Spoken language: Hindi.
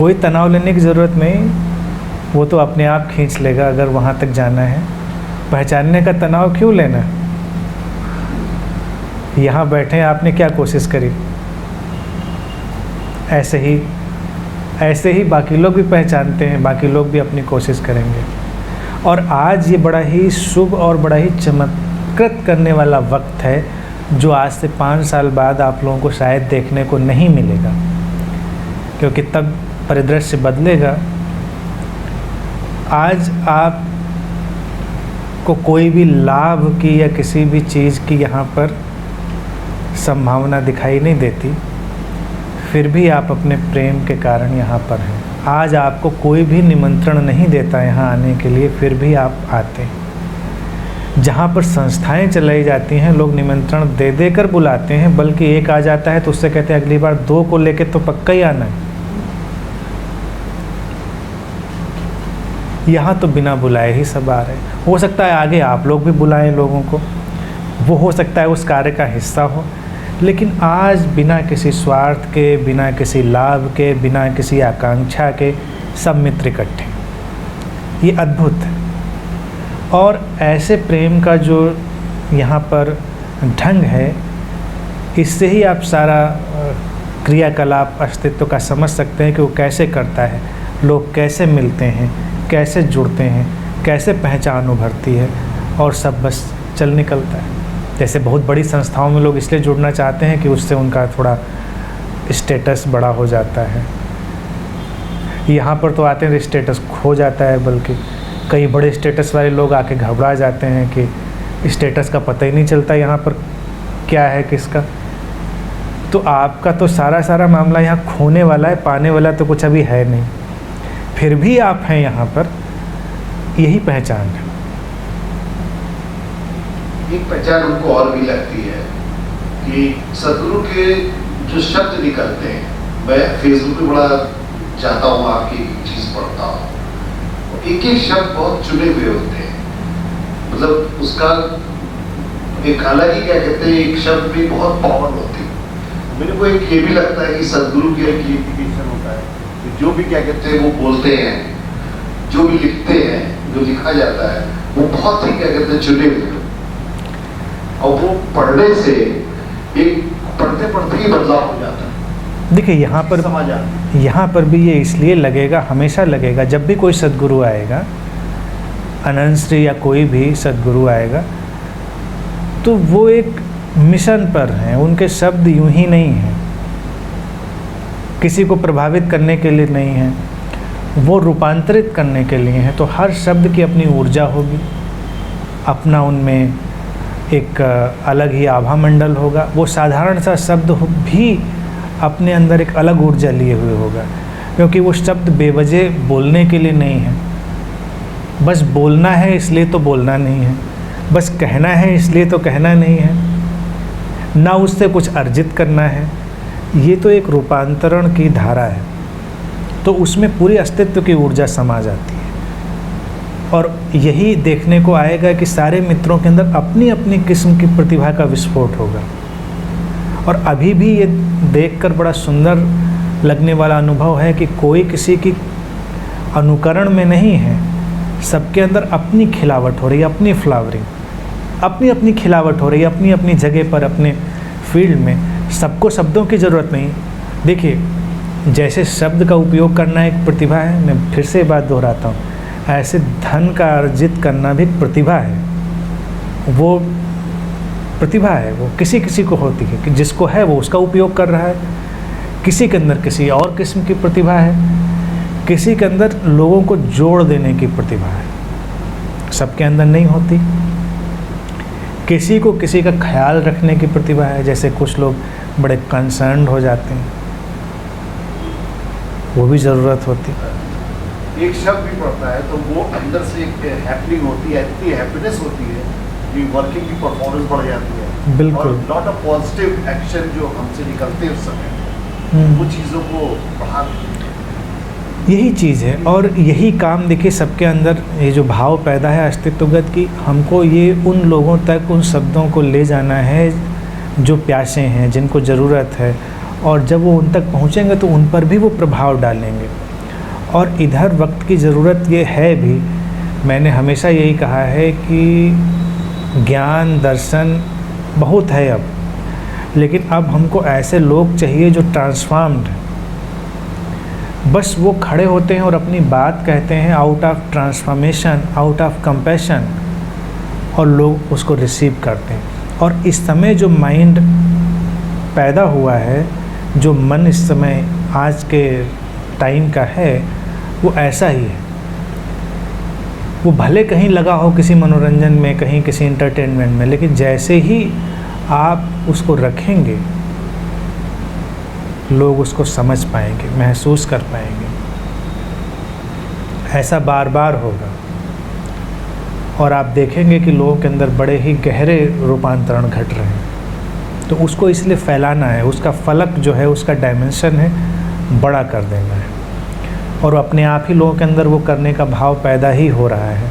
कोई तनाव लेने की ज़रूरत नहीं, वो तो अपने आप खींच लेगा अगर वहाँ तक जाना है। पहचानने का तनाव क्यों लेना? यहाँ बैठे आपने क्या कोशिश करी? ऐसे ही बाकी लोग भी पहचानते हैं, बाकी लोग भी अपनी कोशिश करेंगे। और आज ये बड़ा ही शुभ और बड़ा ही चमत्कृत करने वाला वक्त है, जो आज से 5 साल बाद आप लोगों को शायद देखने को नहीं मिलेगा, क्योंकि तब परिदृश्य बदलेगा। आज आप को कोई भी लाभ की या किसी भी चीज़ की यहाँ पर संभावना दिखाई नहीं देती, फिर भी आप अपने प्रेम के कारण यहाँ पर हैं। आज आपको कोई भी निमंत्रण नहीं देता यहाँ आने के लिए, फिर भी आप आते हैं। जहाँ पर संस्थाएं चलाई जाती हैं, लोग निमंत्रण दे देकर बुलाते हैं, बल्कि एक आ जाता है तो उससे कहते हैं अगली बार 2 को लेके तो पक्का ही आना है। यहाँ तो बिना बुलाए ही सब आ रहे हैं। हो सकता है आगे आप लोग भी बुलाएं लोगों को, वो हो सकता है उस कार्य का हिस्सा हो, लेकिन आज बिना किसी स्वार्थ के, बिना किसी लाभ के, बिना किसी आकांक्षा के सब मित्र इकट्ठे। ये अद्भुत है। और ऐसे प्रेम का जो यहाँ पर ढंग है, इससे ही आप सारा क्रियाकलाप अस्तित्व का समझ सकते हैं कि वो कैसे करता है, लोग कैसे मिलते हैं, कैसे जुड़ते हैं, कैसे पहचान उभरती है और सब बस चल निकलता है। जैसे बहुत बड़ी संस्थाओं में लोग इसलिए जुड़ना चाहते हैं कि उससे उनका थोड़ा स्टेटस बड़ा हो जाता है। यहाँ पर तो आते हैं स्टेटस खो जाता है, बल्कि कई बड़े स्टेटस वाले लोग आके घबरा जाते हैं कि स्टेटस का पता ही नहीं चलता यहाँ पर क्या है किसका। तो आपका तो सारा मामला यहाँ खोने वाला है, पाने वाला तो कुछ अभी है नहीं, फिर भी आप हैं यहाँ पर, यही पहचान है। एक पहचान उनको और भी लगती है कि सदगुरु के जो शब्द निकलते हैं, मैं फेसबुक पे बड़ा चाहता हूँ आपकी चीज़ पढ़ता हूँ, एक एक शब्द बहुत चुने हुए होते हैं, मतलब उसका एक अलग ही क्या कहते हैं, एक शब्द भी बहुत पावर होती है। मेरे को एक ये भी लगता है कि सदगुरु के एक इंडिकेशन होता है कि जो भी क्या कहते हैं वो बोलते हैं, जो भी लिखते हैं, जो लिखा जाता है वो बहुत ही क्या कहते हैं चुने हुए, और वो पढ़ने से एक पढ़ते पढ़ते ही बदलाव हो जाता है। देखिए यहाँ पर भी ये इसलिए लगेगा, हमेशा लगेगा, जब भी कोई सद्गुरु आएगा, अनंत श्री या कोई भी सद्गुरु आएगा, तो वो एक मिशन पर हैं। उनके शब्द यूं ही नहीं हैं, किसी को प्रभावित करने के लिए नहीं हैं, वो रूपांतरित करने के लिए हैं। तो हर शब्द की अपनी ऊर्जा होगी, अपना उनमें एक अलग ही आभा मंडल होगा। वो साधारण सा शब्द भी अपने अंदर एक अलग ऊर्जा लिए हुए होगा, क्योंकि वो शब्द बेवजह बोलने के लिए नहीं है, बस बोलना है इसलिए तो बोलना नहीं है, बस कहना है इसलिए तो कहना नहीं है, ना उससे कुछ अर्जित करना है। ये तो एक रूपांतरण की धारा है, तो उसमें पूरी अस्तित्व की ऊर्जा समा जाती है। और यही देखने को आएगा कि सारे मित्रों के अंदर अपनी अपनी किस्म की प्रतिभा का विस्फोट होगा। और अभी भी ये देखकर बड़ा सुंदर लगने वाला अनुभव है कि कोई किसी की अनुकरण में नहीं है, सबके अंदर अपनी खिलावट हो रही है, अपनी फ्लावरिंग, अपनी अपनी खिलावट हो रही है, अपनी अपनी जगह पर, अपने फील्ड में। सबको शब्दों की ज़रूरत नहीं। देखिए, जैसे शब्द का उपयोग करना एक प्रतिभा है, मैं फिर से बात दोहराता हूँ, ऐसे धन का अर्जित करना भी प्रतिभा है। वो प्रतिभा है, वो किसी किसी को होती है कि जिसको है वो उसका उपयोग कर रहा है। किसी के अंदर किसी और किस्म की प्रतिभा है, किसी के अंदर लोगों को जोड़ देने की प्रतिभा है, सबके अंदर नहीं होती। किसी को किसी का ख्याल रखने की प्रतिभा है, जैसे कुछ लोग बड़े कंसर्न्ड हो जाते हैं, वो भी ज़रूरत होती है। एक शब्द भी पढ़ता है तो वो अंदर से एक हैपनिंग होती है, इतनी हैप्पीनेस होती है कि वर्किंग की परफॉर्मेंस बढ़ जाती है। बिल्कुल। और लॉट ऑफ पॉजिटिव एक्शन जो हमसे निकलते हैं उस समय, वो चीज़ों को बढ़ा देती है। यही चीज़ है। और यही काम देखिए सबके अंदर ये जो भाव पैदा है अस्तित्वगत की, हमको ये उन लोगों तक उन शब्दों को ले जाना है जो प्यासे हैं, जिनको ज़रूरत है। और जब वो उन तक पहुँचेंगे तो उन पर भी वो प्रभाव डालेंगे। और इधर वक्त की ज़रूरत ये है भी। मैंने हमेशा यही कहा है कि ज्ञान दर्शन बहुत है अब, लेकिन अब हमको ऐसे लोग चाहिए जो ट्रांसफॉर्म्ड हैं। बस वो खड़े होते हैं और अपनी बात कहते हैं out of transformation, out of compassion, और लोग उसको रिसीव करते हैं। और इस समय जो माइंड पैदा हुआ है, जो मन इस समय आज के टाइम का है, वो ऐसा ही है। वो भले कहीं लगा हो किसी मनोरंजन में, कहीं किसी एंटरटेनमेंट में, लेकिन जैसे ही आप उसको रखेंगे लोग उसको समझ पाएंगे, महसूस कर पाएंगे। ऐसा बार बार होगा और आप देखेंगे कि लोगों के अंदर बड़े ही गहरे रूपांतरण घट रहे हैं। तो उसको इसलिए फैलाना है, उसका फलक जो है, उसका डायमेंशन है, बड़ा कर देना है, और अपने आप ही लोगों के अंदर वो करने का भाव पैदा ही हो रहा है।